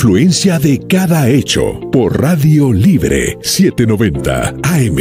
Influencia de cada hecho por Radio Libre 790 AM.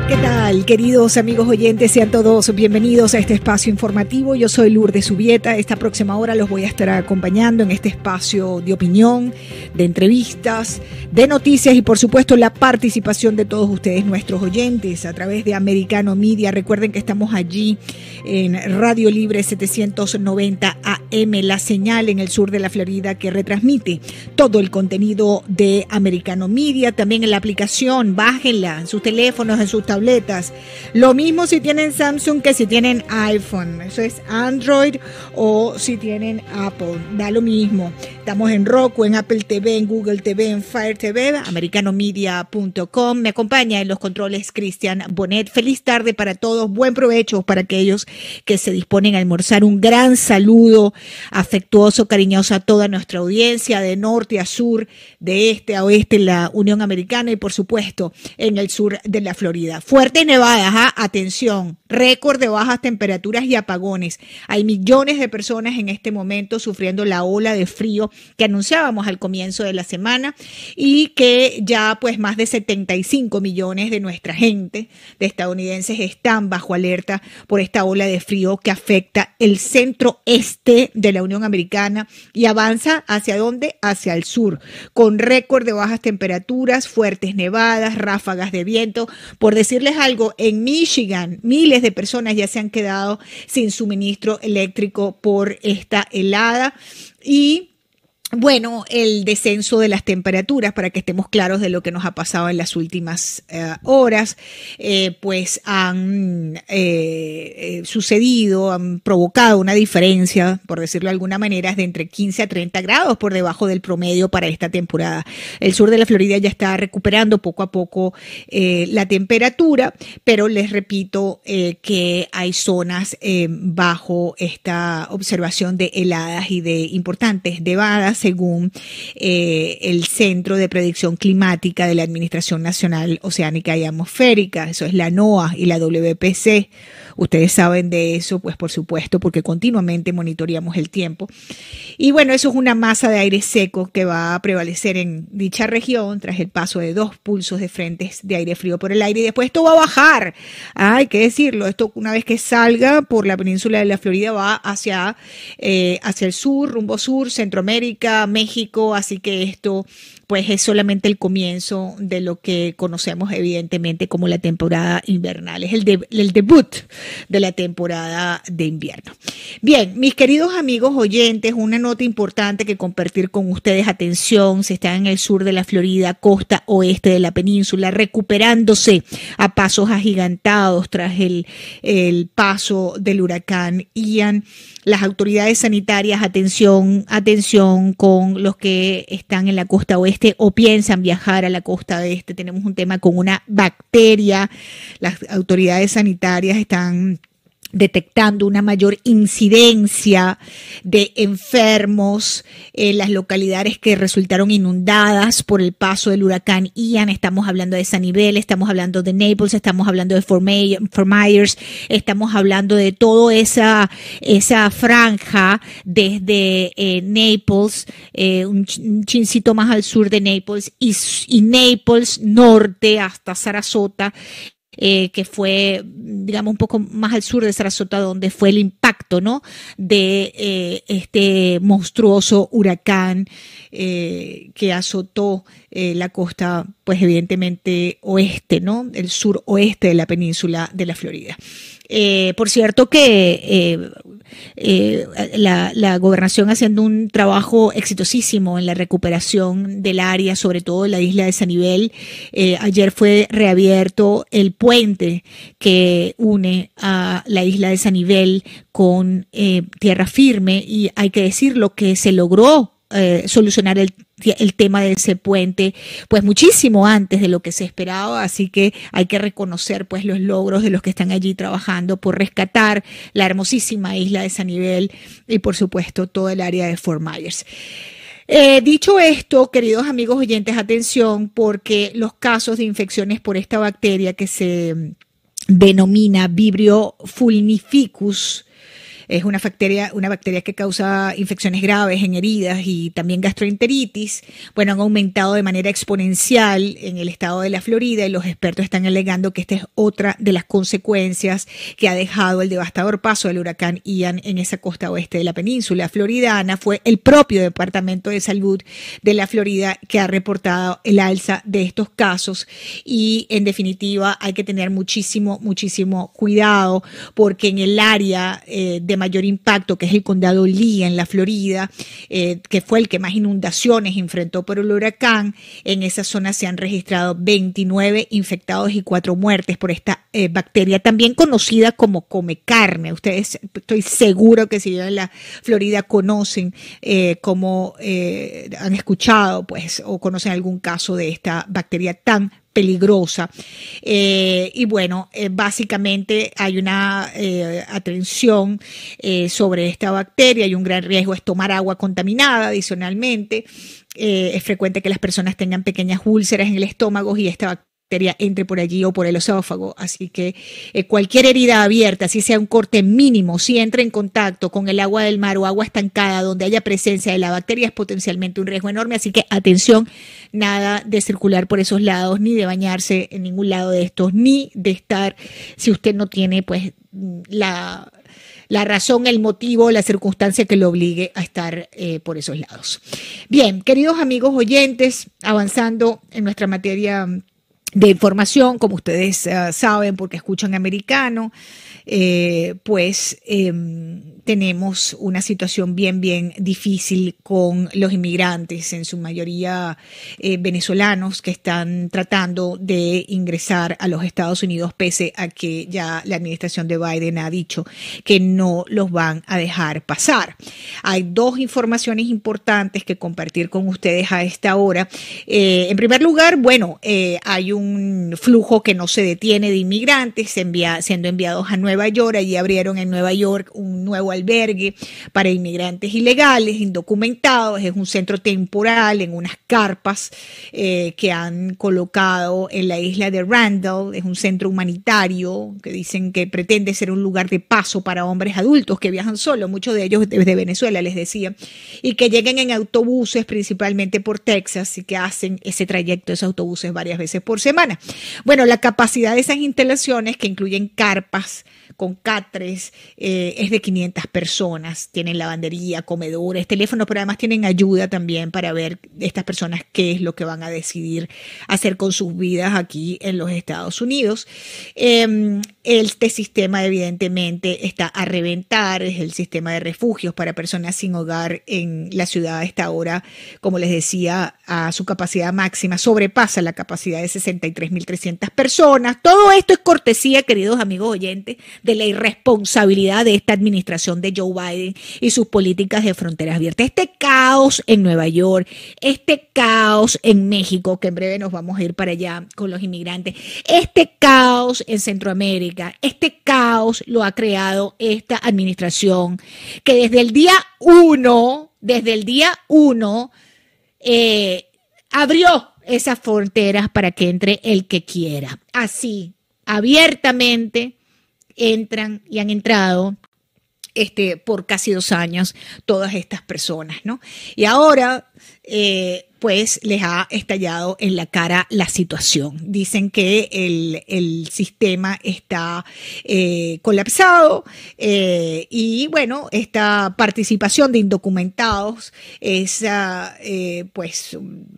¿Qué tal, queridos amigos oyentes? Sean todos bienvenidos a este espacio informativo. Yo soy Lourdes Subieta. Esta próxima hora los voy a estar acompañando en este espacio de opinión, de entrevistas, de noticias y por supuesto la participación de todos ustedes, nuestros oyentes, a través de Americano Media. Recuerden que estamos allí en Radio Libre 790 AM, la señal en el sur de la Florida que retransmite todo el contenido de Americano Media. También en la aplicación, bájenla en sus teléfonos, en sus tabletas. Lo mismo si tienen Samsung que si tienen iPhone. Eso es Android o si tienen Apple. Da lo mismo. Estamos en Roku, en Apple TV, en Google TV, en Fire TV, americanomedia.com. Me acompaña en los controles Cristian Bonet. Feliz tarde para todos. Buen provecho para aquellos que se disponen a almorzar. Un gran saludo afectuoso, cariñoso a toda nuestra audiencia, de norte a sur, de este a oeste en la Unión Americana y por supuesto en el sur de la Florida. Fuertes nevadas, atención, récord de bajas temperaturas y apagones. Hay millones de personas en este momento sufriendo la ola de frío que anunciábamos al comienzo de la semana y que ya pues más de 75 millones de nuestra gente, de estadounidenses, están bajo alerta por esta ola de frío que afecta el centro este de la Unión Americana y avanza ¿hacia dónde? Hacia el sur, con récord de bajas temperaturas, fuertes nevadas, ráfagas de viento. Por decirles algo, en Michigan miles de personas ya se han quedado sin suministro eléctrico por esta helada y bueno, el descenso de las temperaturas, para que estemos claros de lo que nos ha pasado en las últimas horas, pues han sucedido, han provocado una diferencia, por decirlo de alguna manera, de entre 15 a 30 grados por debajo del promedio para esta temporada. El sur de la Florida ya está recuperando poco a poco la temperatura, pero les repito que hay zonas bajo esta observación de heladas y de importantes nevadas, según el Centro de Predicción Climática de la Administración Nacional Oceánica y Atmosférica. Eso es la NOAA y la WPC. Ustedes saben de eso, pues por supuesto, porque continuamente monitoreamos el tiempo. Y bueno, eso es una masa de aire seco que va a prevalecer en dicha región tras el paso de 2 pulsos de frentes de aire frío por el aire. Y después esto va a bajar. Hay que decirlo, esto una vez que salga por la península de la Florida va hacia el sur, rumbo sur, Centroamérica, México. Así que esto pues es solamente el comienzo de lo que conocemos evidentemente como la temporada invernal. Es el debut de la temporada de invierno. Bien, mis queridos amigos oyentes, una nota importante que compartir con ustedes. Atención, si están en el sur de la Florida, costa oeste de la península, recuperándose a pasos agigantados tras el paso del huracán Ian. Las autoridades sanitarias, atención con los que están en la costa oeste o piensan viajar a la costa oeste. Tenemos un tema con una bacteria. Las autoridades sanitarias están detectando una mayor incidencia de enfermos en las localidades que resultaron inundadas por el paso del huracán Ian. Estamos hablando de Sunnyvale, estamos hablando de Naples, estamos hablando de Fort Myers, estamos hablando de toda esa franja desde Naples, un chincito más al sur de Naples y Naples norte hasta Sarasota, que fue, digamos, un poco más al sur de Sarasota, donde fue el impacto, ¿no?, de este monstruoso huracán que azotó la costa, pues evidentemente oeste, ¿no?, el suroeste de la península de la Florida. Por cierto que la gobernación haciendo un trabajo exitosísimo en la recuperación del área, sobre todo en la isla de Sunnyvale. Ayer fue reabierto el puente que une a la isla de Sunnyvale con tierra firme y hay que decirlo que se logró solucionar el tema de ese puente pues muchísimo antes de lo que se esperaba, así que hay que reconocer pues los logros de los que están allí trabajando por rescatar la hermosísima isla de Sunnyvale y por supuesto todo el área de Fort Myers. Dicho esto, queridos amigos oyentes, atención, porque los casos de infecciones por esta bacteria que se denomina Vibrio fulnificus es una bacteria que causa infecciones graves en heridas y también gastroenteritis, bueno, han aumentado de manera exponencial en el estado de la Florida y los expertos están alegando que esta es otra de las consecuencias que ha dejado el devastador paso del huracán Ian en esa costa oeste de la península floridana. Fue el propio Departamento de Salud de la Florida que ha reportado el alza de estos casos y en definitiva hay que tener muchísimo cuidado porque en el área de mayor impacto, que es el condado Lee en la Florida, que fue el que más inundaciones enfrentó por el huracán, en esa zona se han registrado 29 infectados y 4 muertes por esta bacteria, también conocida como come carne. Ustedes, estoy seguro que si viven en la Florida conocen han escuchado pues o conocen algún caso de esta bacteria tan peligrosa. Y bueno, básicamente hay una atención sobre esta bacteria y un gran riesgo es tomar agua contaminada. Adicionalmente, es frecuente que las personas tengan pequeñas úlceras en el estómago y esta bacteria entre por allí o por el esófago, así que cualquier herida abierta, si sea un corte mínimo, si entra en contacto con el agua del mar o agua estancada donde haya presencia de la bacteria es potencialmente un riesgo enorme, así que atención, nada de circular por esos lados, ni de bañarse en ningún lado de estos, ni de estar, si usted no tiene pues la razón, el motivo, la circunstancia que lo obligue a estar por esos lados. Bien, queridos amigos oyentes, avanzando en nuestra materia de información, como ustedes saben, porque escuchan americano, tenemos una situación bien difícil con los inmigrantes, en su mayoría venezolanos, que están tratando de ingresar a los Estados Unidos, pese a que ya la administración de Biden ha dicho que no los van a dejar pasar. Hay dos informaciones importantes que compartir con ustedes a esta hora. En primer lugar, bueno, hay un flujo que no se detiene de inmigrantes siendo enviados a Nueva York. Allí abrieron en Nueva York un nuevo albergue para inmigrantes ilegales, indocumentados. Es un centro temporal en unas carpas que han colocado en la isla de Randall. Es un centro humanitario que dicen que pretende ser un lugar de paso para hombres adultos que viajan solos, muchos de ellos desde Venezuela, les decía, y que lleguen en autobuses, principalmente por Texas, y que hacen ese trayecto, esos autobuses varias veces por semana. Bueno, la capacidad de esas instalaciones, que incluyen carpas con catres, es de 500 personas. Tienen lavandería, comedores, teléfonos, pero además tienen ayuda también para ver estas personas qué es lo que van a decidir hacer con sus vidas aquí en los Estados Unidos. Este sistema evidentemente está a reventar, es el sistema de refugios para personas sin hogar en la ciudad. Hasta ahora, como les decía, a su capacidad máxima sobrepasa la capacidad de 63.300 personas. Todo esto es cortesía, queridos amigos oyentes, de la irresponsabilidad de esta administración de Joe Biden y sus políticas de fronteras abiertas. Este caos en Nueva York, este caos en México, que en breve nos vamos a ir para allá con los inmigrantes, este caos en Centroamérica, este caos lo ha creado esta administración que desde el día uno abrió esas fronteras para que entre el que quiera. Así, abiertamente entran y han entrado por casi 2 años todas estas personas, ¿no? Y ahora, pues les ha estallado en la cara la situación. Dicen que el sistema está colapsado y bueno, esta participación de indocumentados es pues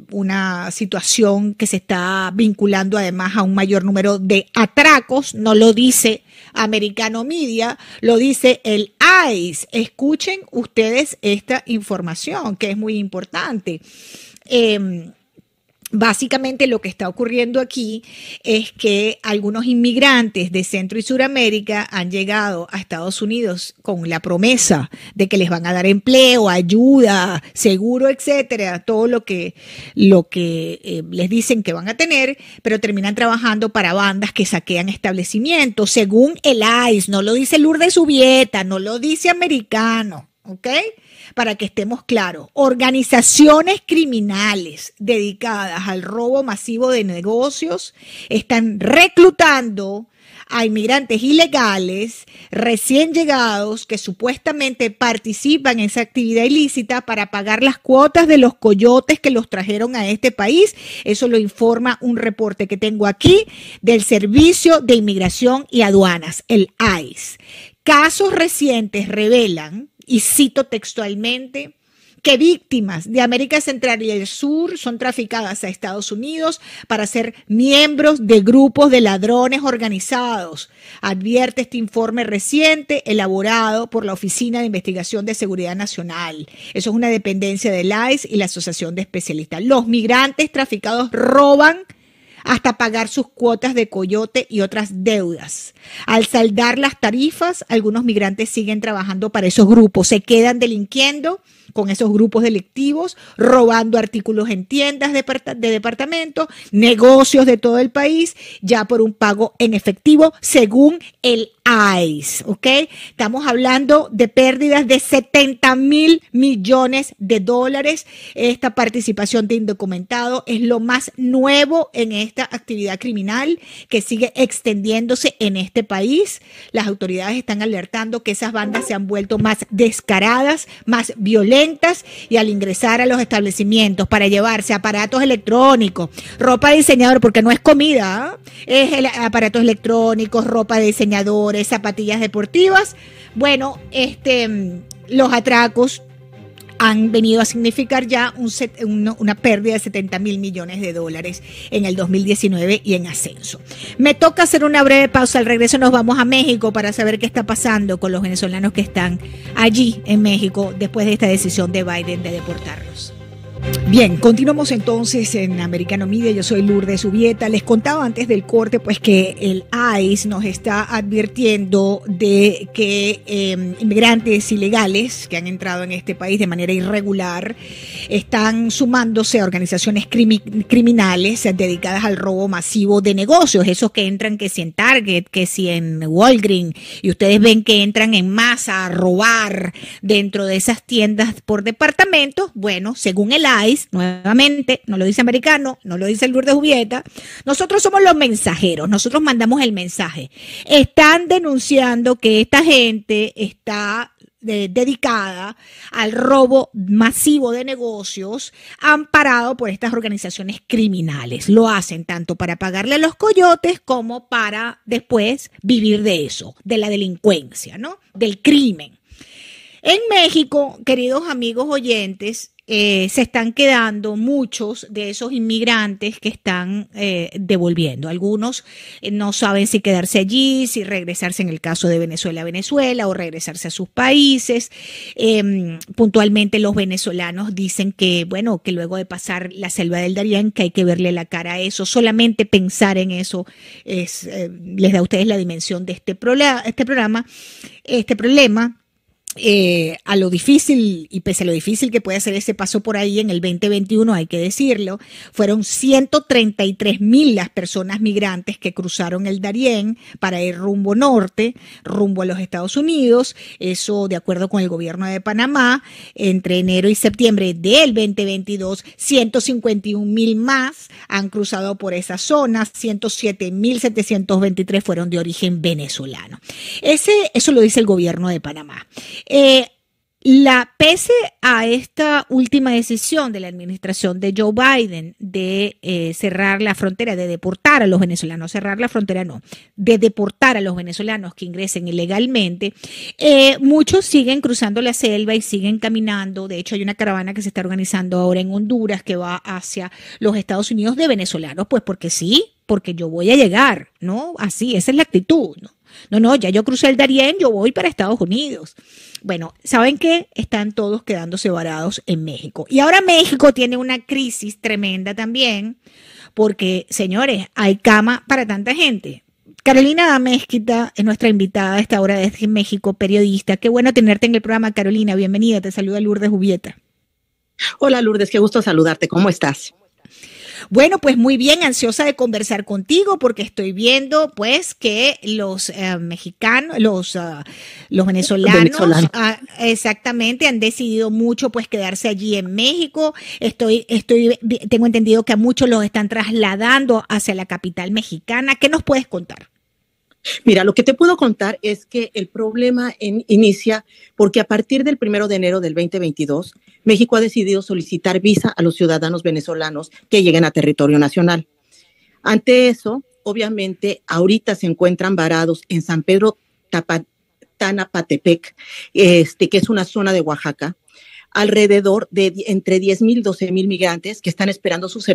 una situación que se está vinculando además a un mayor número de atracos. No lo dice Americano Media, lo dice el ICE. Escuchen ustedes esta información que es muy importante. Básicamente lo que está ocurriendo aquí es que algunos inmigrantes de Centro y Suramérica han llegado a Estados Unidos con la promesa de que les van a dar empleo, ayuda, seguro, etcétera, todo lo que les dicen que van a tener, pero terminan trabajando para bandas que saquean establecimientos, según el ICE. No lo dice Lourdes Subieta, no lo dice Americano, ¿ok? Para que estemos claros, organizaciones criminales dedicadas al robo masivo de negocios están reclutando a inmigrantes ilegales recién llegados que supuestamente participan en esa actividad ilícita para pagar las cuotas de los coyotes que los trajeron a este país. Eso lo informa un reporte que tengo aquí del Servicio de Inmigración y Aduanas, el ICE. Casos recientes revelan, y cito textualmente, que víctimas de América Central y del Sur son traficadas a Estados Unidos para ser miembros de grupos de ladrones organizados, advierte este informe reciente elaborado por la Oficina de Investigación de Seguridad Nacional. Eso es una dependencia del ICE y la Asociación de Especialistas. Los migrantes traficados roban hasta pagar sus cuotas de coyote y otras deudas. Al saldar las tarifas, algunos migrantes siguen trabajando para esos grupos, se quedan delinquiendo con esos grupos delictivos, robando artículos en tiendas de departamentos, negocios de todo el país, ya por un pago en efectivo, según el ICE, ¿ok? Estamos hablando de pérdidas de 70,000 millones de dólares. Esta participación de indocumentados es lo más nuevo en esta actividad criminal que sigue extendiéndose en este país. Las autoridades están alertando que esas bandas se han vuelto más descaradas, más violentas, y al ingresar a los establecimientos para llevarse aparatos electrónicos, ropa de diseñador, porque no es comida, ¿eh? Es aparatos electrónicos, ropa de diseñadores, zapatillas deportivas. Bueno, los atracos han venido a significar ya una pérdida de 70,000 millones de dólares en el 2019 y en ascenso. Me toca hacer una breve pausa. Al regreso nos vamos a México para saber qué está pasando con los venezolanos que están allí en México después de esta decisión de Biden de deportarlos. Bien, continuamos entonces en Americano Media. Yo soy Lourdes Ubieta. Les contaba antes del corte pues que el ICE nos está advirtiendo de que inmigrantes ilegales que han entrado en este país de manera irregular están sumándose a organizaciones criminales dedicadas al robo masivo de negocios, esos que entran que si en Target, que si en Walgreens, y ustedes ven que entran en masa a robar dentro de esas tiendas por departamentos. Bueno, según el ICE, nuevamente, no lo dice Americano, no lo dice Lourdes Ubieta, nosotros somos los mensajeros, nosotros mandamos el mensaje. Están denunciando que esta gente está dedicada al robo masivo de negocios, amparado por estas organizaciones criminales. Lo hacen tanto para pagarle a los coyotes como para después vivir de eso, de la delincuencia, ¿no? Del crimen. En México, queridos amigos oyentes, se están quedando muchos de esos inmigrantes que están devolviendo. Algunos no saben si quedarse allí, si regresarse en el caso de Venezuela a Venezuela o regresarse a sus países. Puntualmente los venezolanos dicen que, bueno, que luego de pasar la selva del Darién, que hay que verle la cara a eso. Solamente pensar en eso les da a ustedes la dimensión de este problema. A lo difícil, y pese a lo difícil que puede ser ese paso por ahí en el 2021, hay que decirlo, fueron 133,000 las personas migrantes que cruzaron el Darién para ir rumbo norte, rumbo a los Estados Unidos. Eso de acuerdo con el gobierno de Panamá. Entre enero y septiembre del 2022, 151,000 más han cruzado por esa zona, 107,723 fueron de origen venezolano. Eso lo dice el gobierno de Panamá. Pese a esta última decisión de la administración de Joe Biden de cerrar la frontera, de deportar a los venezolanos, de deportar a los venezolanos que ingresen ilegalmente, muchos siguen cruzando la selva y siguen caminando. De hecho, hay una caravana que se está organizando ahora en Honduras que va hacia los Estados Unidos de venezolanos, pues porque sí, porque yo voy a llegar, ¿no? Así, esa es la actitud, ¿no? No, ya yo crucé el Darién, yo voy para Estados Unidos. Bueno, ¿saben qué? Están todos quedándose varados en México. Y ahora México tiene una crisis tremenda también, porque, señores, hay cama para tanta gente. Carolina Amezquita es nuestra invitada a esta hora desde México, periodista. Qué bueno tenerte en el programa, Carolina. Bienvenida, te saluda Lourdes Ubieta. Hola, Lourdes, qué gusto saludarte. ¿Cómo estás? Bueno, pues muy bien, ansiosa de conversar contigo porque estoy viendo pues que los mexicanos, los venezolanos, exactamente, han decidido mucho pues quedarse allí en México. Tengo entendido que a muchos los están trasladando hacia la capital mexicana. ¿Qué nos puedes contar? Mira, lo que te puedo contar es que el problema inicia porque a partir del 1 de enero del 2022, México ha decidido solicitar visa a los ciudadanos venezolanos que lleguen a territorio nacional. Ante eso, obviamente, ahorita se encuentran varados en San Pedro Tanapatepec, que es una zona de Oaxaca, alrededor de entre 10,000 y 12,000 migrantes que están esperando sus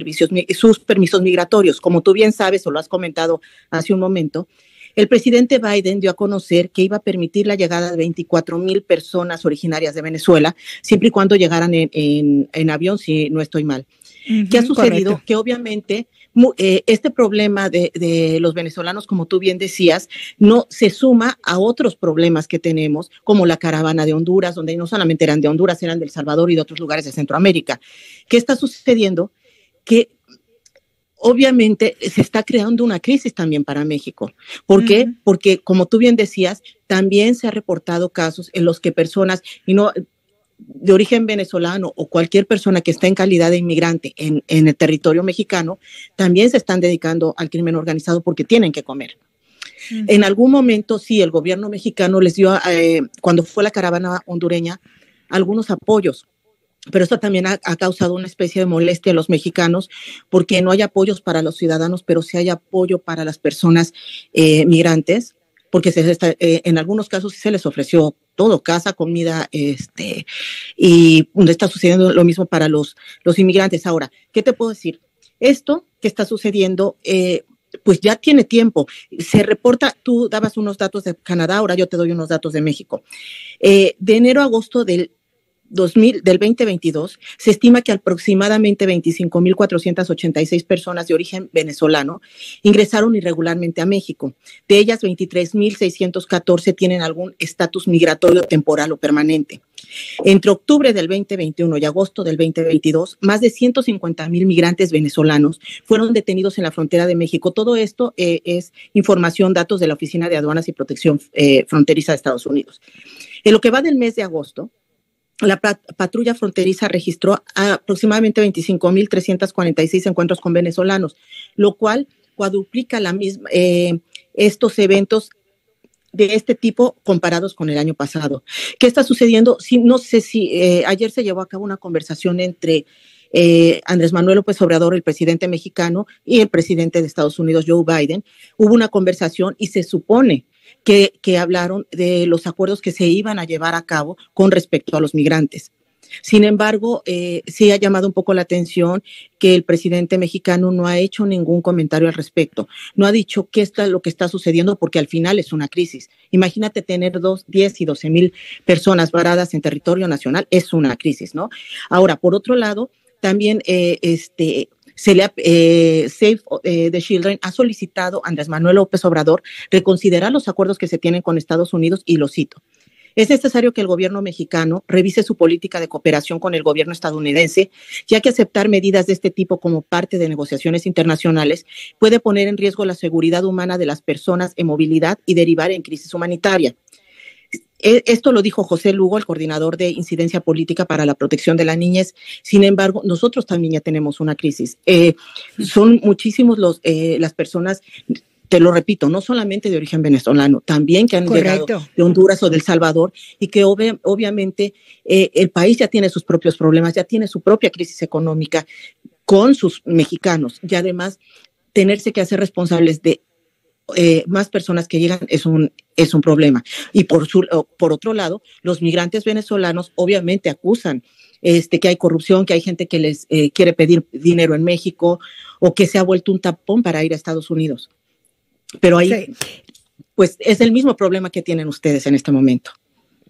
permisos migratorios. Como tú bien sabes o lo has comentado hace un momento, el presidente Biden dio a conocer que iba a permitir la llegada de 24,000 personas originarias de Venezuela, siempre y cuando llegaran en avión, si no estoy mal. ¿Qué ha sucedido? Correcto. Que obviamente este problema de los venezolanos, como tú bien decías, no se suma a otros problemas que tenemos, como la caravana de Honduras, donde no solamente eran de Honduras, eran de El Salvador y de otros lugares de Centroamérica. ¿Qué está sucediendo? Que obviamente se está creando una crisis también para México. ¿Por qué? Porque, como tú bien decías, también se ha reportado casos en los que personas de origen venezolano o cualquier persona que está en calidad de inmigrante en el territorio mexicano, también se están dedicando al crimen organizado porque tienen que comer. En algún momento, sí, el gobierno mexicano les dio, cuando fue la caravana hondureña, algunos apoyos. Pero esto también ha causado una especie de molestia a los mexicanos porque no hay apoyos para los ciudadanos, pero sí hay apoyo para las personas migrantes, porque en algunos casos sí se les ofreció todo, casa, comida, y está sucediendo lo mismo para los inmigrantes. Ahora, ¿qué te puedo decir? Esto que está sucediendo, pues ya tiene tiempo. Se reporta, tú dabas unos datos de Canadá, ahora yo te doy unos datos de México. De enero a agosto del 2022, se estima que aproximadamente 25,486 personas de origen venezolano ingresaron irregularmente a México. De ellas, 23,614 tienen algún estatus migratorio temporal o permanente. Entre octubre del 2021 y agosto del 2022, más de 150,000 migrantes venezolanos fueron detenidos en la frontera de México. Todo esto es información, datos de la Oficina de Aduanas y Protección Fronteriza de Estados Unidos. En lo que va del mes de agosto, la patrulla fronteriza registró aproximadamente 25,346 encuentros con venezolanos, lo cual cuadruplica estos eventos de este tipo comparados con el año pasado. ¿Qué está sucediendo? No sé si ayer se llevó a cabo una conversación entre Andrés Manuel López Obrador, el presidente mexicano, y el presidente de Estados Unidos, Joe Biden. Hubo una conversación y se supone que hablaron de los acuerdos que se iban a llevar a cabo con respecto a los migrantes. Sin embargo, sí ha llamado un poco la atención que el presidente mexicano no ha hecho ningún comentario al respecto. No ha dicho qué es lo que está sucediendo, porque al final es una crisis. Imagínate tener 10 y 12,000 personas varadas en territorio nacional, es una crisis, ¿no? Ahora, por otro lado, también Save the Children ha solicitado a Andrés Manuel López Obrador reconsiderar los acuerdos que se tienen con Estados Unidos, y lo cito: es necesario que el gobierno mexicano revise su política de cooperación con el gobierno estadounidense, ya que aceptar medidas de este tipo como parte de negociaciones internacionales puede poner en riesgo la seguridad humana de las personas en movilidad y derivar en crisis humanitaria. Esto lo dijo José Lugo, el coordinador de incidencia política para la protección de la niñez. Sin embargo, nosotros también ya tenemos una crisis. Son muchísimos las personas, te lo repito, no solamente de origen venezolano, también que han llegado de Honduras o de El Salvador, y que obviamente el país ya tiene sus propios problemas, ya tiene su propia crisis económica con sus mexicanos, y además tenerse que hacer responsables de más personas que llegan es un problema. Y por otro lado, los migrantes venezolanos obviamente acusan que hay corrupción, que hay gente que les quiere pedir dinero en México, o que se ha vuelto un tapón para ir a Estados Unidos. Pero ahí, pues, es el mismo problema que tienen ustedes en este momento.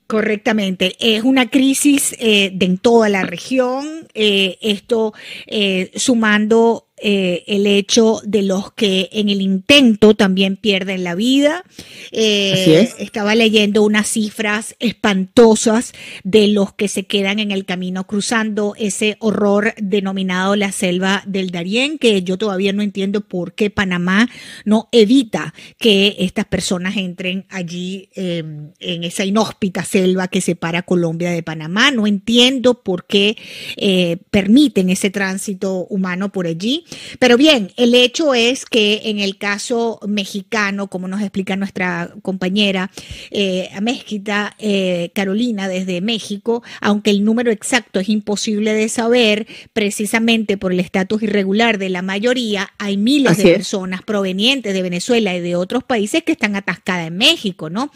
Correctamente. Es una crisis en toda la región. Esto sumando el hecho de los que en el intento también pierden la vida. Así es. Estaba leyendo unas cifras espantosas de los que se quedan en el camino cruzando ese horror denominado la selva del Darién, que yo todavía no entiendo por qué Panamá no evita que estas personas entren allí en esa inhóspita selva que separa Colombia de Panamá. No entiendo por qué permiten ese tránsito humano por allí. Pero bien, el hecho es que en el caso mexicano, como nos explica nuestra compañera Mezquita, Carolina, desde México, aunque el número exacto es imposible de saber, precisamente por el estatus irregular de la mayoría, hay miles de personas provenientes de Venezuela y de otros países que están atascadas en México, ¿no?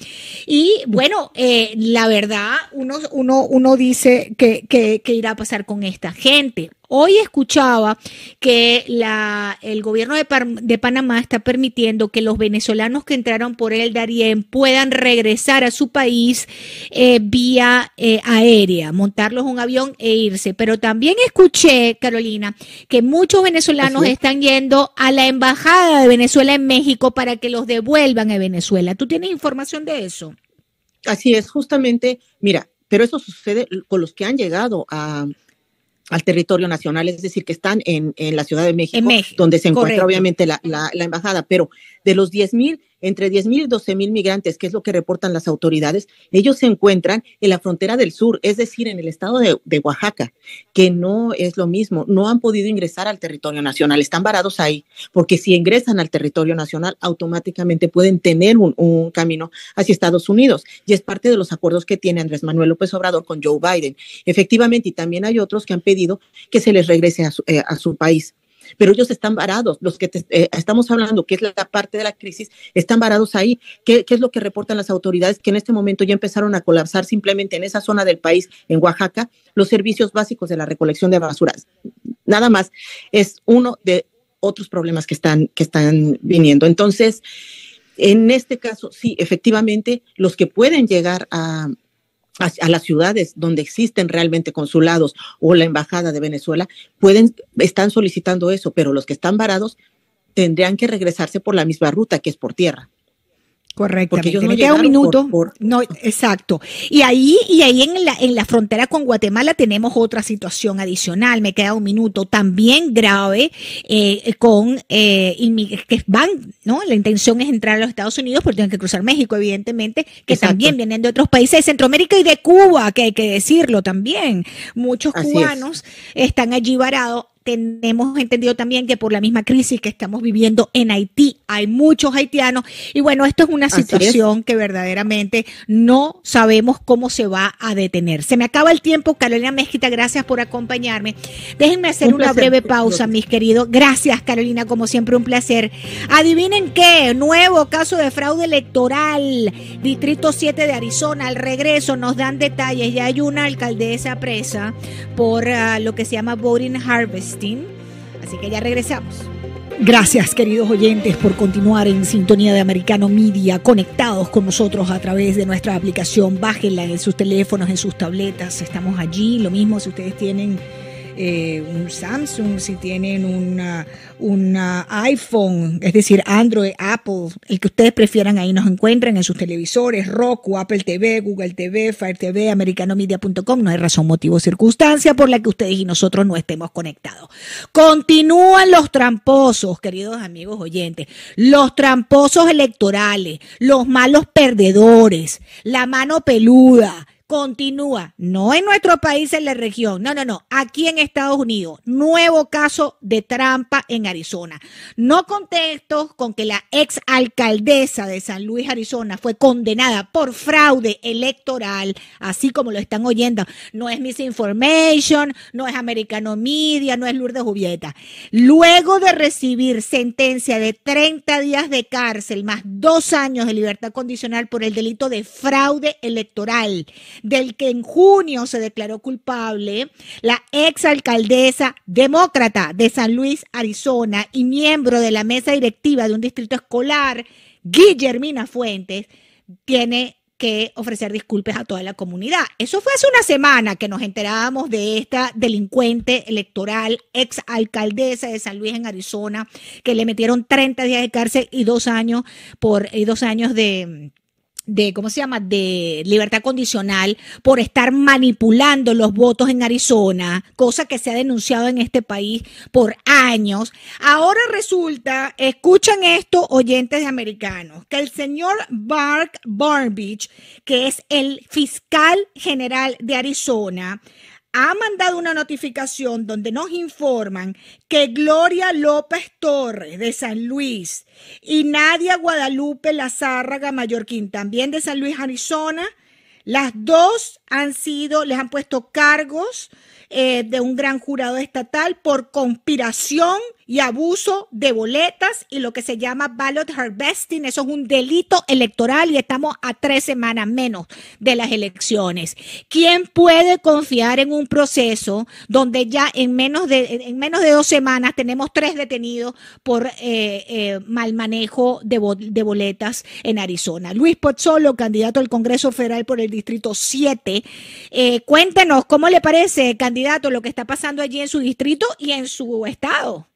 Y bueno, la verdad, uno dice que irá a pasar con esta gente. Hoy escuchaba que el gobierno de Panamá está permitiendo que los venezolanos que entraron por el Darién puedan regresar a su país vía aérea, montarlos en un avión e irse. Pero también escuché, Carolina, que muchos venezolanos están yendo a la embajada de Venezuela en México para que los devuelvan a Venezuela. ¿Tú tienes información de eso? Así es, justamente, mira, pero eso sucede con los que han llegado al territorio nacional, es decir, que están en la Ciudad de México, donde se encuentra obviamente la embajada, pero de los 10,000, entre 10,000 y 12,000 migrantes, que es lo que reportan las autoridades, ellos se encuentran en la frontera del sur, es decir, en el estado de Oaxaca, que no es lo mismo, no han podido ingresar al territorio nacional, están varados ahí, porque si ingresan al territorio nacional, automáticamente pueden tener un camino hacia Estados Unidos, y es parte de los acuerdos que tiene Andrés Manuel López Obrador con Joe Biden. Efectivamente, y también hay otros que han pedido que se les regrese a su país. Pero ellos están varados, los que estamos hablando, que es la parte de la crisis, están varados ahí. ¿Qué es lo que reportan las autoridades? Que en este momento ya empezaron a colapsar simplemente en esa zona del país, en Oaxaca, los servicios básicos de la recolección de basuras. Nada más, es uno de otros problemas que están viniendo. Entonces, en este caso, sí, efectivamente, los que pueden llegar a las ciudades donde existen realmente consulados o la embajada de Venezuela, están solicitando eso, pero los que están varados tendrían que regresarse por la misma ruta, que es por tierra. Correctamente. Me queda un minuto. No, exacto. Y ahí en la frontera con Guatemala tenemos otra situación adicional. Me queda un minuto. También grave que van, ¿no? La intención es entrar a los Estados Unidos, pero tienen que cruzar México, evidentemente, que también vienen de otros países de Centroamérica y de Cuba, que hay que decirlo también. Muchos cubanos están allí varados. Tenemos entendido también que por la misma crisis que estamos viviendo en Haití, hay muchos haitianos. Y bueno, esto es una situación que verdaderamente no sabemos cómo se va a detener. Se me acaba el tiempo. Carolina Mezquita, gracias por acompañarme. Déjenme hacer una breve pausa, mis queridos. Gracias, Carolina, como siempre, un placer. Adivinen qué, nuevo caso de fraude electoral. Distrito 7 de Arizona. Al regreso nos dan detalles. Ya hay una alcaldesa presa por lo que se llama voting harvest. Así que ya regresamos. Gracias, queridos oyentes, por continuar en sintonía de Americano Media, conectados con nosotros a través de nuestra aplicación. Bájenla en sus teléfonos, en sus tabletas. Estamos allí. Lo mismo si ustedes tienen un Samsung, si tienen un iPhone, es decir, Android, Apple, el que ustedes prefieran, ahí nos encuentran en sus televisores, Roku, Apple TV, Google TV, Fire TV, americanomedia.com. No hay razón, motivo, circunstancia por la que ustedes y nosotros no estemos conectados. Continúan los tramposos, queridos amigos oyentes, los tramposos electorales, los malos perdedores, la mano peluda. Continúa, no en nuestro país, en la región, no, aquí en Estados Unidos, nuevo caso de trampa en Arizona. No contesto con que la ex alcaldesa de San Luis, Arizona, fue condenada por fraude electoral, así como lo están oyendo. No es Misinformation, no es Americano Media, no es Lourdes Jubieta. Luego de recibir sentencia de 30 días de cárcel más 2 años de libertad condicional por el delito de fraude electoral, del que en junio se declaró culpable, la exalcaldesa demócrata de San Luis, Arizona, y miembro de la mesa directiva de un distrito escolar, Guillermina Fuentes, tiene que ofrecer disculpas a toda la comunidad. Eso fue hace una semana que nos enterábamos de esta delincuente electoral, exalcaldesa de San Luis en Arizona, que le metieron 30 días de cárcel y 2 años de libertad condicional por estar manipulando los votos en Arizona, cosa que se ha denunciado en este país por años. Ahora resulta, escuchan esto, oyentes de Americanos, que el señor Mark Burbidge, que es el fiscal general de Arizona, ha mandado una notificación donde nos informan que Gloria López Torres de San Luis y Nadia Guadalupe Lazárraga Mallorquín, también de San Luis, Arizona, las dos les han puesto cargos de un gran jurado estatal por conspiración y abuso de boletas y lo que se llama ballot harvesting. Eso es un delito electoral y estamos a 3 semanas menos de las elecciones. ¿Quién puede confiar en un proceso donde ya en menos de 2 semanas tenemos 3 detenidos por mal manejo de boletas en Arizona? Luis Pozzolo, candidato al Congreso Federal por el Distrito 7. Cuéntenos, ¿cómo le parece, candidato, lo que está pasando allí en su distrito y en su estado?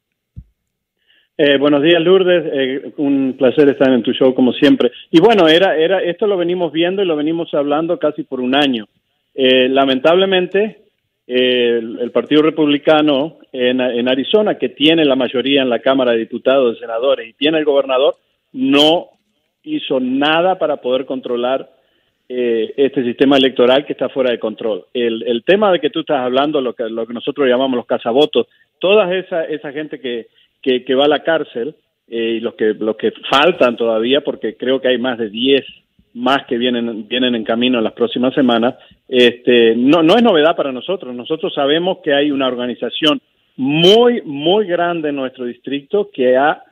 Buenos días, Lourdes. Un placer estar en tu show como siempre. Y bueno, esto lo venimos viendo y lo venimos hablando casi por un año. Lamentablemente, el Partido Republicano en Arizona, que tiene la mayoría en la Cámara de Diputados y Senadores y tiene el gobernador, no hizo nada para poder controlar este sistema electoral que está fuera de control. El tema de que tú estás hablando, lo que nosotros llamamos los cazavotos, toda esa gente que va a la cárcel, y los que faltan todavía, porque creo que hay más de 10 más que vienen en camino en las próximas semanas, no es novedad para nosotros. Nosotros sabemos que hay una organización muy, muy grande en nuestro distrito que ha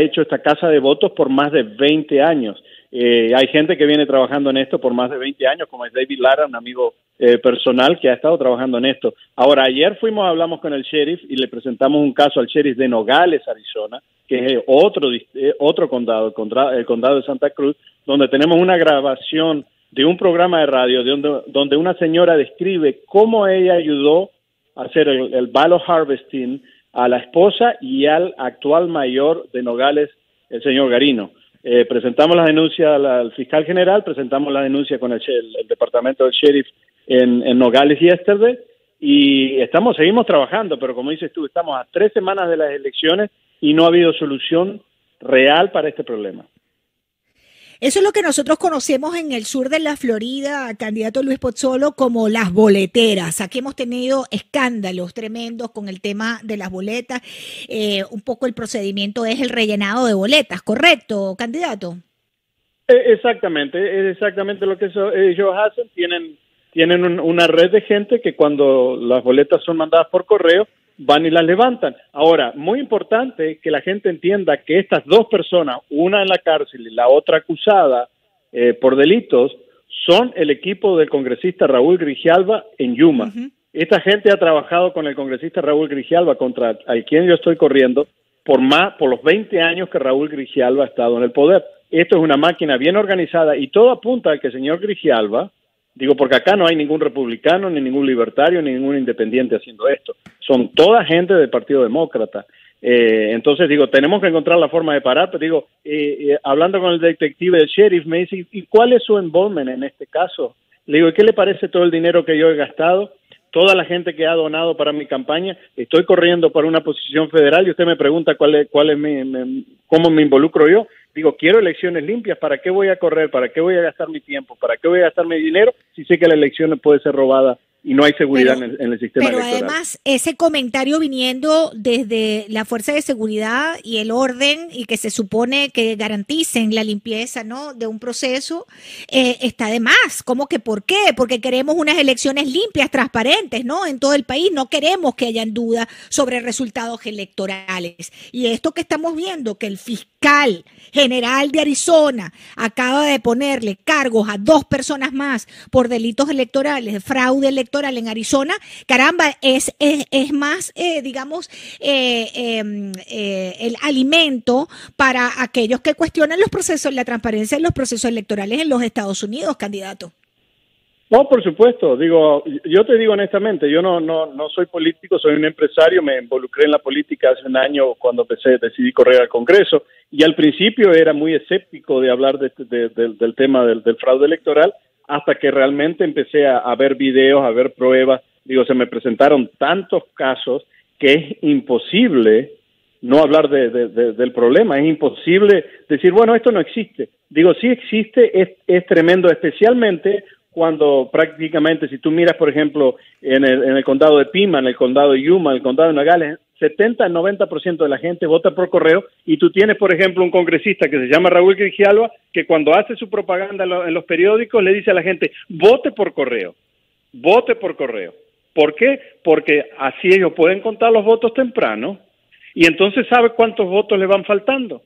hecho esta casa de votos por más de 20 años. Hay gente que viene trabajando en esto por más de 20 años, como es David Lara, un amigo personal que ha estado trabajando en esto. Ahora, ayer hablamos con el sheriff y le presentamos un caso al sheriff de Nogales, Arizona, que es otro condado, el condado de Santa Cruz, donde tenemos una grabación de un programa de radio donde una señora describe cómo ella ayudó a hacer el ballot harvesting a la esposa y al actual mayor de Nogales, el señor Garino. Presentamos la denuncia al fiscal general, presentamos la denuncia con el departamento del sheriff en Nogales yesterday, y seguimos trabajando, pero como dices tú, estamos a 3 semanas de las elecciones y no ha habido solución real para este problema. Eso es lo que nosotros conocemos en el sur de la Florida, candidato Luis Pozzolo, como las boleteras. Aquí hemos tenido escándalos tremendos con el tema de las boletas. Un poco el procedimiento es el rellenado de boletas, ¿correcto, candidato? Exactamente, es exactamente lo que ellos hacen. Tienen una red de gente que cuando las boletas son mandadas por correo, van y las levantan. Ahora, muy importante que la gente entienda que estas 2 personas, una en la cárcel y la otra acusada por delitos, son el equipo del congresista Raúl Grijalva en Yuma. Uh-huh. Esta gente ha trabajado con el congresista Raúl Grijalva, contra al quien yo estoy corriendo, por los 20 años que Raúl Grijalva ha estado en el poder. Esto es una máquina bien organizada y todo apunta a que el señor Grijalva, porque acá no hay ningún republicano, ni ningún libertario, ni ningún independiente haciendo esto. Son toda gente del Partido Demócrata. Entonces, tenemos que encontrar la forma de parar, pero hablando con el detective del sheriff, me dice, ¿y cuál es su involvement en este caso? Le digo, ¿qué le parece todo el dinero que yo he gastado? Toda la gente que ha donado para mi campaña, estoy corriendo para una posición federal y usted me pregunta cómo me involucro yo. Digo, quiero elecciones limpias. ¿Para qué voy a correr? ¿Para qué voy a gastar mi tiempo? ¿Para qué voy a gastar mi dinero si sé que la elección puede ser robada y no hay seguridad en el sistema electoral? Pero además, ese comentario viniendo desde la fuerza de seguridad y el orden, y que se supone que garanticen la limpieza, ¿no?, de un proceso, está de más. ¿Cómo que por qué? Porque queremos unas elecciones limpias, transparentes, ¿no?, en todo el país. No queremos que hayan dudas sobre resultados electorales. Y esto que estamos viendo, que el fiscal general de Arizona acaba de ponerle cargos a 2 personas más por delitos electorales, de fraude electoral en Arizona, caramba, es más, el alimento para aquellos que cuestionan los procesos, la transparencia en los procesos electorales en los Estados Unidos, candidato. No, por supuesto. Yo te digo honestamente, yo no soy político, soy un empresario. Me involucré en la política hace un año cuando decidí correr al Congreso, y al principio era muy escéptico de hablar del tema del fraude electoral, hasta que realmente empecé a ver videos, a ver pruebas. Se me presentaron tantos casos que es imposible no hablar del problema. Es imposible decir, bueno, esto no existe. Sí existe, es tremendo, especialmente cuando prácticamente, si tú miras, por ejemplo, en el condado de Pima, en el condado de Yuma, en el condado de Nogales, 70-90% de la gente vota por correo, y tú tienes, por ejemplo, un congresista que se llama Raúl Grijalva, que cuando hace su propaganda en los periódicos le dice a la gente, vote por correo, vote por correo. ¿Por qué? Porque así ellos pueden contar los votos temprano, y entonces sabe cuántos votos le van faltando.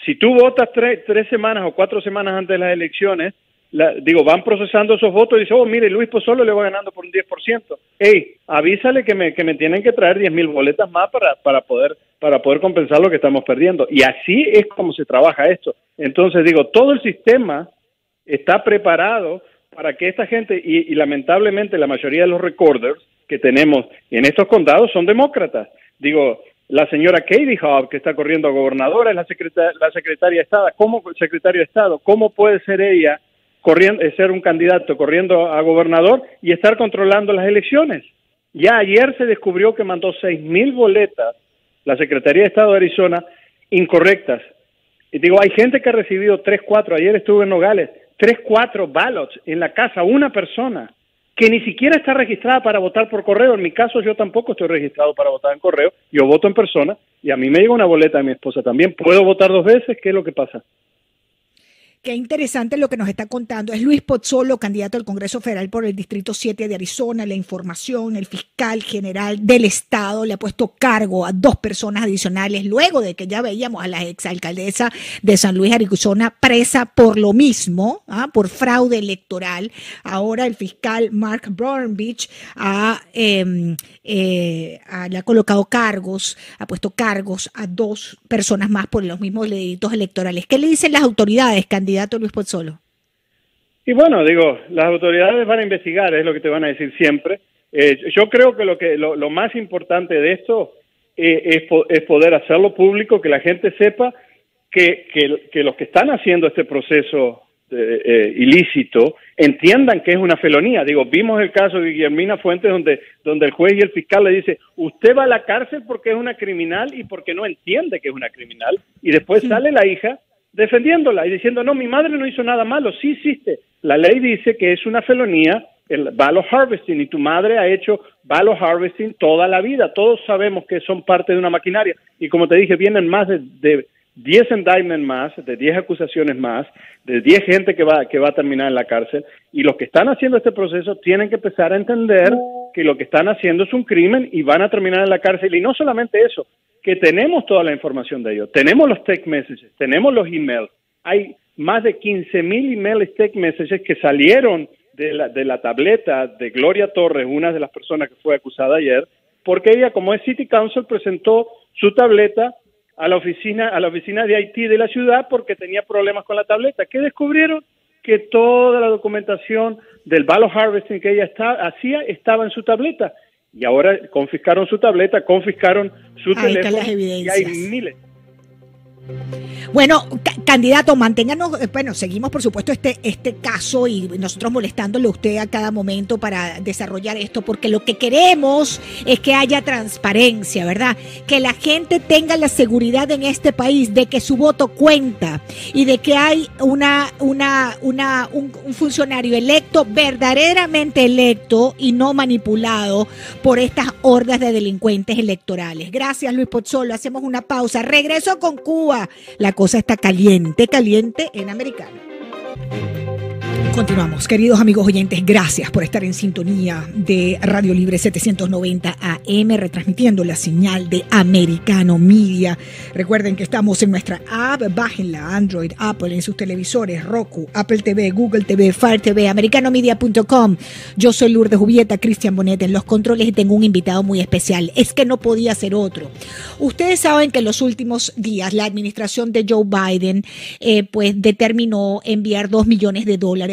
Si tú votas 3 semanas o 4 semanas antes de las elecciones, van procesando esos votos y dicen, oh, mire, Luis Pozzolo le va ganando por un 10%. Hey, avísale que me tienen que traer 10,000 boletas más para poder compensar lo que estamos perdiendo. Y así es como se trabaja esto. Entonces, todo el sistema está preparado para que esta gente, y lamentablemente la mayoría de los recorders que tenemos en estos condados son demócratas. La señora Katie Hobbs, que está corriendo a gobernadora, es la secretaria de Estado. ¿Cómo secretario de Estado? ¿Cómo puede ser ella ser un candidato corriendo a gobernador y estar controlando las elecciones? Ya ayer se descubrió que mandó 6,000 boletas la Secretaría de Estado de Arizona incorrectas. Y hay gente que ha recibido 3, 4, ayer estuve en Nogales, 3, 4 ballots en la casa, una persona que ni siquiera está registrada para votar por correo. En mi caso, yo tampoco estoy registrado para votar en correo, yo voto en persona, y a mí me llega una boleta de mi esposa también. ¿Puedo votar 2 veces? ¿Qué es lo que pasa? Qué interesante lo que nos está contando. Es Luis Pozzolo, candidato al Congreso Federal por el Distrito 7 de Arizona. La información, el fiscal general del estado le ha puesto cargo a 2 personas adicionales luego de que ya veíamos a la exalcaldesa de San Luis, Arizona, presa por lo mismo, por fraude electoral. Ahora el fiscal Mark Bromwich le ha colocado cargos, ha puesto cargos a 2 personas más por los mismos delitos electorales. ¿Qué le dicen las autoridades, candidato Luis Pozzolo? Y las autoridades van a investigar, es lo que te van a decir siempre. Yo creo que lo más importante de esto es poder hacerlo público, que la gente sepa que los que están haciendo este proceso ilícito entiendan que es una felonía. Vimos el caso de Guillermina Fuentes donde el juez y el fiscal le dice, usted va a la cárcel porque es una criminal y porque no entiende que es una criminal, y después sale la hija defendiéndola y diciendo, no, mi madre no hizo nada malo. Sí hiciste. La ley dice que es una felonía el ballot harvesting, y tu madre ha hecho ballot harvesting toda la vida. Todos sabemos que son parte de una maquinaria, y como te dije, vienen más de 10 indictments más, de 10 acusaciones más, de 10 gente que va a terminar en la cárcel, y los que están haciendo este proceso tienen que empezar a entender que lo que están haciendo es un crimen y van a terminar en la cárcel. Y no solamente eso, que tenemos toda la información de ellos, tenemos los text messages, tenemos los emails, hay más de 15,000 emails, text messages que salieron de la tableta de Gloria Torres, una de las personas que fue acusada ayer, porque ella, como es City Council, presentó su tableta a la oficina de IT de la ciudad porque tenía problemas con la tableta. ¿Qué descubrieron? Que toda la documentación del ballot harvesting que ella hacía estaba en su tableta. Y ahora confiscaron su tableta, confiscaron su teléfono, y hay miles. Bueno, candidato, manténganos, seguimos por supuesto este caso y nosotros molestándole a usted a cada momento para desarrollar esto, porque lo que queremos es que haya transparencia, ¿verdad? Que la gente tenga la seguridad en este país de que su voto cuenta y de que hay un funcionario electo, verdaderamente electo y no manipulado por estas hordas de delincuentes electorales. Gracias, Luis Pozzolo. Hacemos una pausa. Regreso con Cuba. La cosa está caliente en Americano. Continuamos, queridos amigos oyentes, gracias por estar en sintonía de Radio Libre 790 AM, retransmitiendo la señal de Americano Media. Recuerden que estamos en nuestra app, bájenla, Android, Apple, en sus televisores, Roku, Apple TV, Google TV, Fire TV, americanomedia.com. Yo soy Lourdes Jubieta, Cristian Bonet en los controles, y tengo un invitado muy especial. Es que no podía ser otro. Ustedes saben que en los últimos días la administración de Joe Biden determinó enviar $2 millones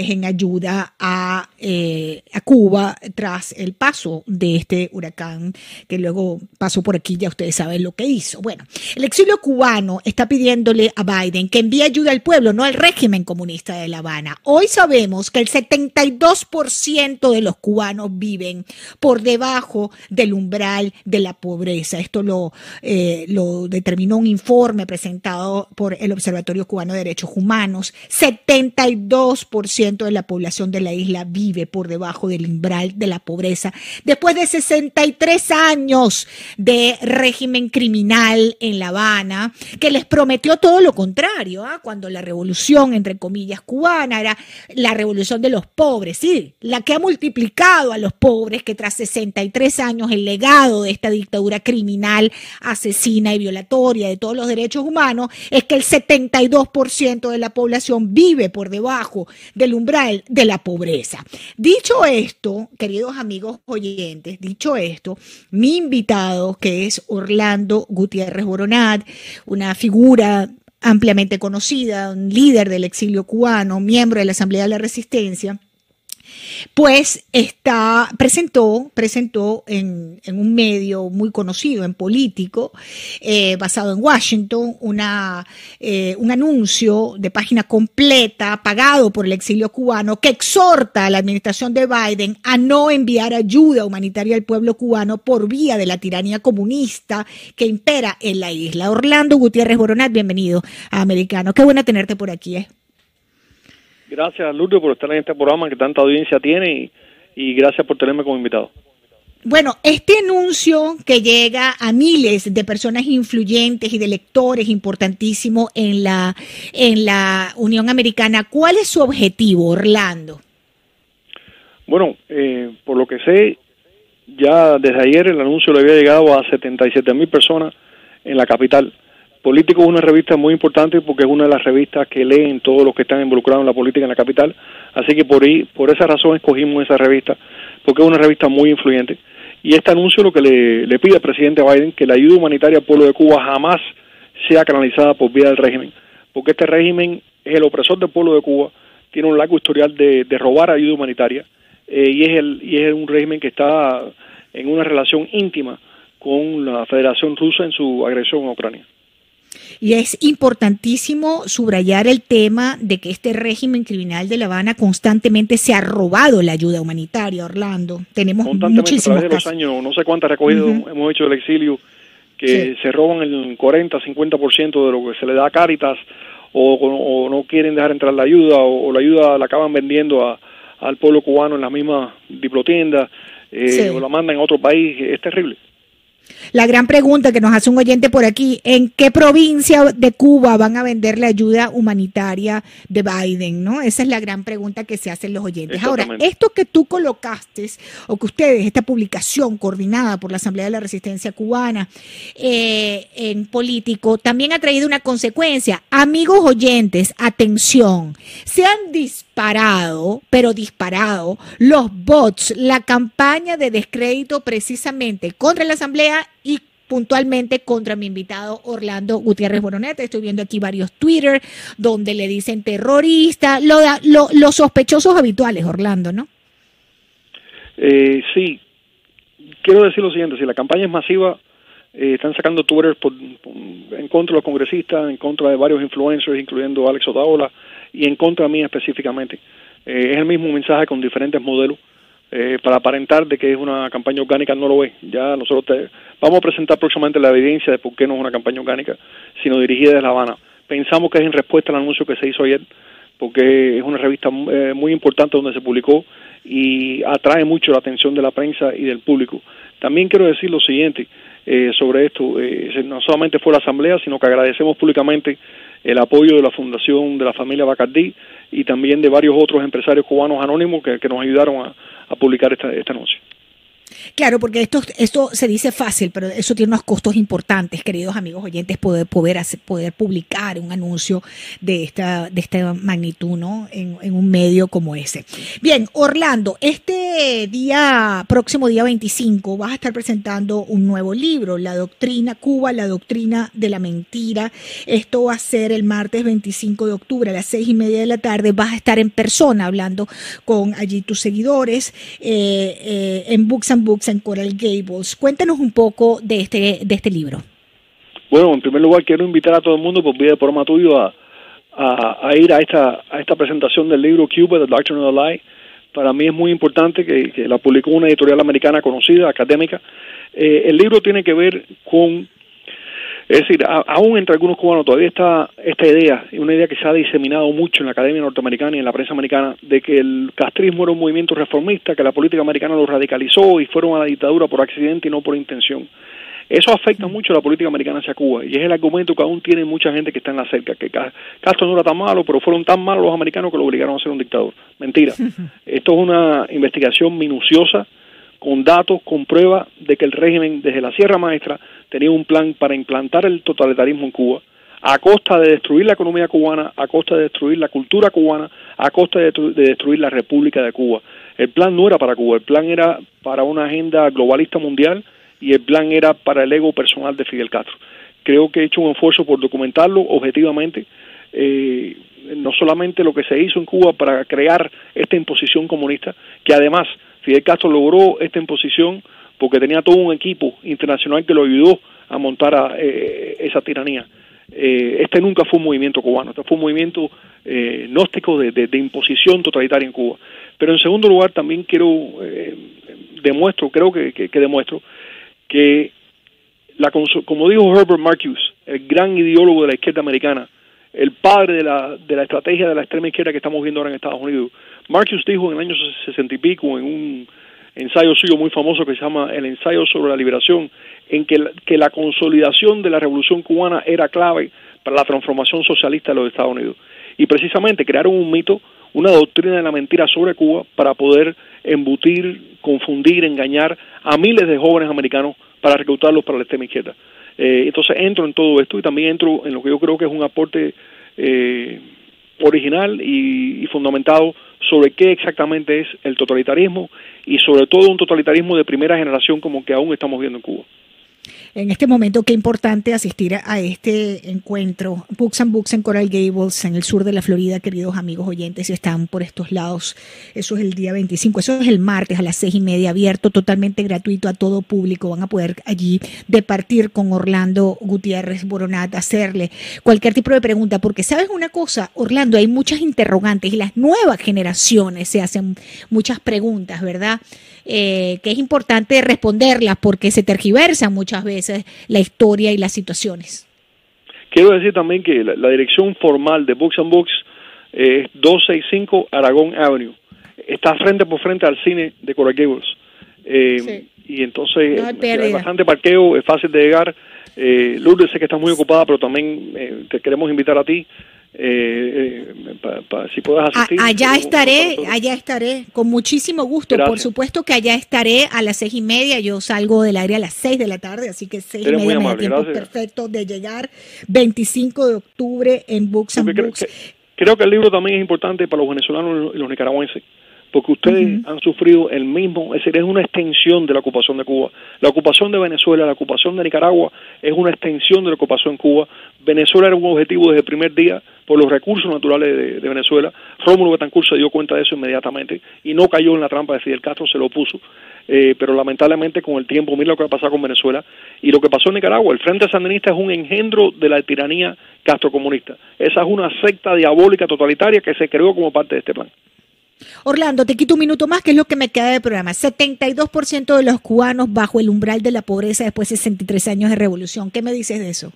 en ayuda a a Cuba tras el paso de este huracán que luego pasó por aquí. Ya ustedes saben lo que hizo. Bueno, el exilio cubano está pidiéndole a Biden que envíe ayuda al pueblo, no al régimen comunista de La Habana. Hoy sabemos que el 72% de los cubanos viven por debajo del umbral de la pobreza. Esto lo determinó un informe presentado por el Observatorio Cubano de Derechos Humanos. 72% de la población de la isla vive por debajo del umbral de la pobreza. Después de 63 años de régimen criminal en La Habana, que les prometió todo lo contrario, cuando la revolución, entre comillas, cubana era la revolución de los pobres, sí, la que ha multiplicado a los pobres, que tras 63 años el legado de esta dictadura criminal, asesina y violatoria de todos los derechos humanos, es que el 72% de la población vive por debajo del umbral de la pobreza. Dicho esto, queridos amigos oyentes, dicho esto, mi invitado, que es Orlando Gutiérrez Boronat, una figura ampliamente conocida, un líder del exilio cubano, miembro de la Asamblea de la Resistencia, pues presentó en un medio muy conocido, en Político, basado en Washington, un anuncio de página completa pagado por el exilio cubano que exhorta a la administración de Biden a no enviar ayuda humanitaria al pueblo cubano por vía de la tiranía comunista que impera en la isla. Orlando Gutiérrez Boronat, bienvenido a Americano. Qué bueno tenerte por aquí, Gracias, Lourdes, por estar en este programa que tanta audiencia tiene y gracias por tenerme como invitado. Bueno, este anuncio que llega a miles de personas influyentes y de lectores importantísimo en la Unión Americana, ¿cuál es su objetivo, Orlando? Bueno, por lo que sé, ya desde ayer el anuncio le había llegado a 77,000 personas en la capital. Político es una revista muy importante porque es una de las revistas que leen todos los que están involucrados en la política en la capital, así que por esa razón escogimos esa revista, porque es una revista muy influyente. Y este anuncio lo que le pide al presidente Biden, que la ayuda humanitaria al pueblo de Cuba jamás sea canalizada por vía del régimen, porque este régimen es el opresor del pueblo de Cuba, tiene un largo historial de robar ayuda humanitaria, y es un régimen que está en una relación íntima con la Federación Rusa en su agresión a Ucrania. Y es importantísimo subrayar el tema de que este régimen criminal de La Habana constantemente se ha robado la ayuda humanitaria, Orlando. Tenemos muchísimos a través de los años, no sé cuántas recogidas hemos hecho del exilio, que se roban el 40-50% de lo que se le da a Cáritas, o no quieren dejar entrar la ayuda, o la ayuda la acaban vendiendo al pueblo cubano en las mismas diplotiendas, o la mandan a otro país. Es terrible. La gran pregunta que nos hace un oyente por aquí, ¿en qué provincia de Cuba van a vender la ayuda humanitaria de Biden? ¿No? Esa es la gran pregunta que se hacen los oyentes. Ahora, esto que tú colocaste, o que ustedes, esta publicación coordinada por la Asamblea de la Resistencia Cubana en Político, también ha traído una consecuencia. Amigos oyentes, atención, se han disparado los bots, la campaña de descrédito precisamente contra la Asamblea y puntualmente contra mi invitado Orlando Gutiérrez Boronat. Estoy viendo aquí varios Twitter donde le dicen terrorista, los sospechosos habituales, Orlando, ¿no? Sí, quiero decir lo siguiente, si la campaña es masiva, están sacando Twitter en contra de los congresistas, en contra de varios influencers, incluyendo Alex Otaola, y en contra de mí específicamente. Es el mismo mensaje con diferentes modelos. Para aparentar de que es una campaña orgánica, no lo es. Ya nosotros vamos a presentar próximamente la evidencia de por qué no es una campaña orgánica, sino dirigida desde La Habana. Pensamos que es en respuesta al anuncio que se hizo ayer, porque es una revista muy importante donde se publicó y atrae mucho la atención de la prensa y del público. También quiero decir lo siguiente sobre esto, no solamente fue la Asamblea, sino que agradecemos públicamente el apoyo de la Fundación de la Familia Bacardí y también de varios otros empresarios cubanos anónimos que nos ayudaron a publicar este anuncio. Claro, porque esto se dice fácil, pero eso tiene unos costos importantes, queridos amigos oyentes, poder publicar un anuncio de esta magnitud, ¿no? En un medio como ese. Bien, Orlando, próximo día 25, vas a estar presentando un nuevo libro, La Doctrina Cuba, la Doctrina de la Mentira. Esto va a ser el martes 25 de octubre a las 6:30 de la tarde. Vas a estar en persona hablando con allí tus seguidores en Books en Coral Gables. Cuéntanos un poco de este libro. Bueno, en primer lugar quiero invitar a todo el mundo por vía de programa tuyo a ir a esta presentación del libro Cuba, The Doctrine of the Lie. Para mí es muy importante que la publicó una editorial americana conocida, académica. El libro tiene que ver con, es decir, aún entre algunos cubanos todavía está esta idea, una idea que se ha diseminado mucho en la academia norteamericana y en la prensa americana, de que el castrismo era un movimiento reformista, que la política americana lo radicalizó y fueron a la dictadura por accidente y no por intención. Eso afecta mucho a la política americana hacia Cuba, y es el argumento que aún tiene mucha gente que está en la cerca, que Castro no era tan malo, pero fueron tan malos los americanos que lo obligaron a ser un dictador. Mentira. Esto es una investigación minuciosa, con datos, con pruebas de que el régimen desde la Sierra Maestra tenía un plan para implantar el totalitarismo en Cuba, a costa de destruir la economía cubana, a costa de destruir la cultura cubana, a costa de destruir la República de Cuba. El plan no era para Cuba, el plan era para una agenda globalista mundial, y el plan era para el ego personal de Fidel Castro. Creo que he hecho un esfuerzo por documentarlo objetivamente, no solamente lo que se hizo en Cuba para crear esta imposición comunista, que además Fidel Castro logró esta imposición porque tenía todo un equipo internacional que lo ayudó a montar esa tiranía. Este nunca fue un movimiento cubano, este fue un movimiento gnóstico de imposición totalitaria en Cuba. Pero en segundo lugar también demuestro que como dijo Herbert Marcuse, el gran ideólogo de la izquierda americana, el padre de la estrategia de la extrema izquierda que estamos viendo ahora en Estados Unidos, Marcuse dijo en el año 60 y pico, en un ensayo suyo muy famoso que se llama El ensayo sobre la liberación, en que la consolidación de la revolución cubana era clave para la transformación socialista de los Estados Unidos. Y precisamente crearon un mito, una doctrina de la mentira sobre Cuba para poder embutir, confundir, engañar a miles de jóvenes americanos para reclutarlos para la extrema izquierda. Entonces entro en todo esto y también entro en lo que yo creo que es un aporte original y fundamentado sobre qué exactamente es el totalitarismo y sobre todo un totalitarismo de primera generación como que aún estamos viendo en Cuba. En este momento, qué importante asistir a este encuentro, Books en Coral Gables, en el sur de la Florida, queridos amigos oyentes, si están por estos lados. Eso es el día 25, eso es el martes a las 6:30, abierto, totalmente gratuito a todo público. Van a poder allí departir con Orlando Gutiérrez Boronat, hacerle cualquier tipo de pregunta, porque sabes una cosa, Orlando, hay muchas interrogantes y las nuevas generaciones se hacen muchas preguntas, ¿verdad? Que es importante responderlas porque se tergiversan muchas veces la historia y las situaciones. Quiero decir también que la dirección formal de Books es 265 Aragón Avenue. Está frente por frente al cine de Coral Gables. Sí. Y entonces hay bastante parqueo, es fácil de llegar. Lourdes, sé que estás muy ocupada, pero también te queremos invitar a ti. Si puedes asistir. Allá estaré, con muchísimo gusto. Gracias. Por supuesto que allá estaré a las 6:30. Yo salgo del aire a las 6 de la tarde, así que 6:30 me da tiempo perfecto de llegar. 25 de octubre en Books and Books. Creo que el libro también es importante para los venezolanos y los nicaragüenses, porque ustedes han sufrido el mismo, es decir, es una extensión de la ocupación de Cuba. La ocupación de Venezuela, la ocupación de Nicaragua es una extensión de la ocupación en Cuba. Venezuela era un objetivo desde el primer día por los recursos naturales de Venezuela. Rómulo Betancourt se dio cuenta de eso inmediatamente y no cayó en la trampa de Fidel Castro, se lo opuso. Pero lamentablemente con el tiempo, mira lo que ha pasado con Venezuela y lo que pasó en Nicaragua. El Frente Sandinista es un engendro de la tiranía castrocomunista. Esa es una secta diabólica totalitaria que se creó como parte de este plan. Orlando, te quito un minuto más, que es lo que me queda de programa. 72% de los cubanos bajo el umbral de la pobreza después de 63 años de revolución. ¿Qué me dices de eso?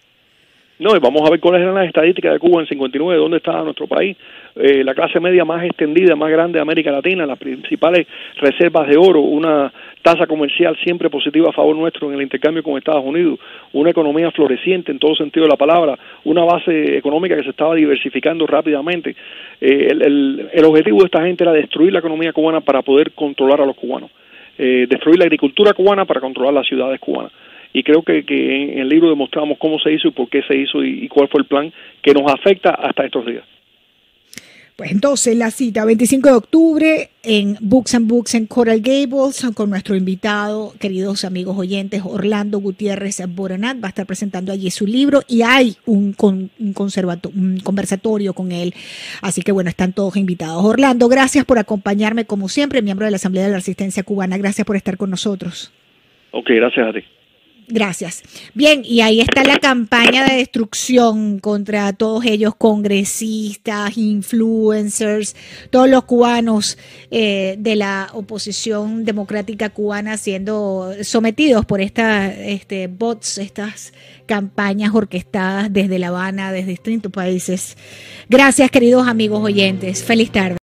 No, y vamos a ver cuáles eran las estadísticas de Cuba en 59, dónde estaba nuestro país. La clase media más extendida, más grande de América Latina, las principales reservas de oro, una tasa comercial siempre positiva a favor nuestro en el intercambio con Estados Unidos, una economía floreciente en todo sentido de la palabra, una base económica que se estaba diversificando rápidamente. El objetivo de esta gente era destruir la economía cubana para poder controlar a los cubanos. destruir la agricultura cubana para controlar las ciudades cubanas. Y creo que en el libro demostramos cómo se hizo y por qué se hizo y cuál fue el plan que nos afecta hasta estos días. Pues entonces la cita, 25 de octubre en Books and Books en Coral Gables, con nuestro invitado, queridos amigos oyentes, Orlando Gutiérrez Boronat, va a estar presentando allí su libro y hay un conversatorio con él. Así que bueno, están todos invitados. Orlando, gracias por acompañarme como siempre, miembro de la Asamblea de la Resistencia Cubana. Gracias por estar con nosotros. Ok, gracias a ti. Gracias. Bien, y ahí está la campaña de destrucción contra todos ellos, congresistas, influencers, todos los cubanos de la oposición democrática cubana siendo sometidos por bots, estas campañas orquestadas desde La Habana, desde distintos países. Gracias, queridos amigos oyentes. Feliz tarde.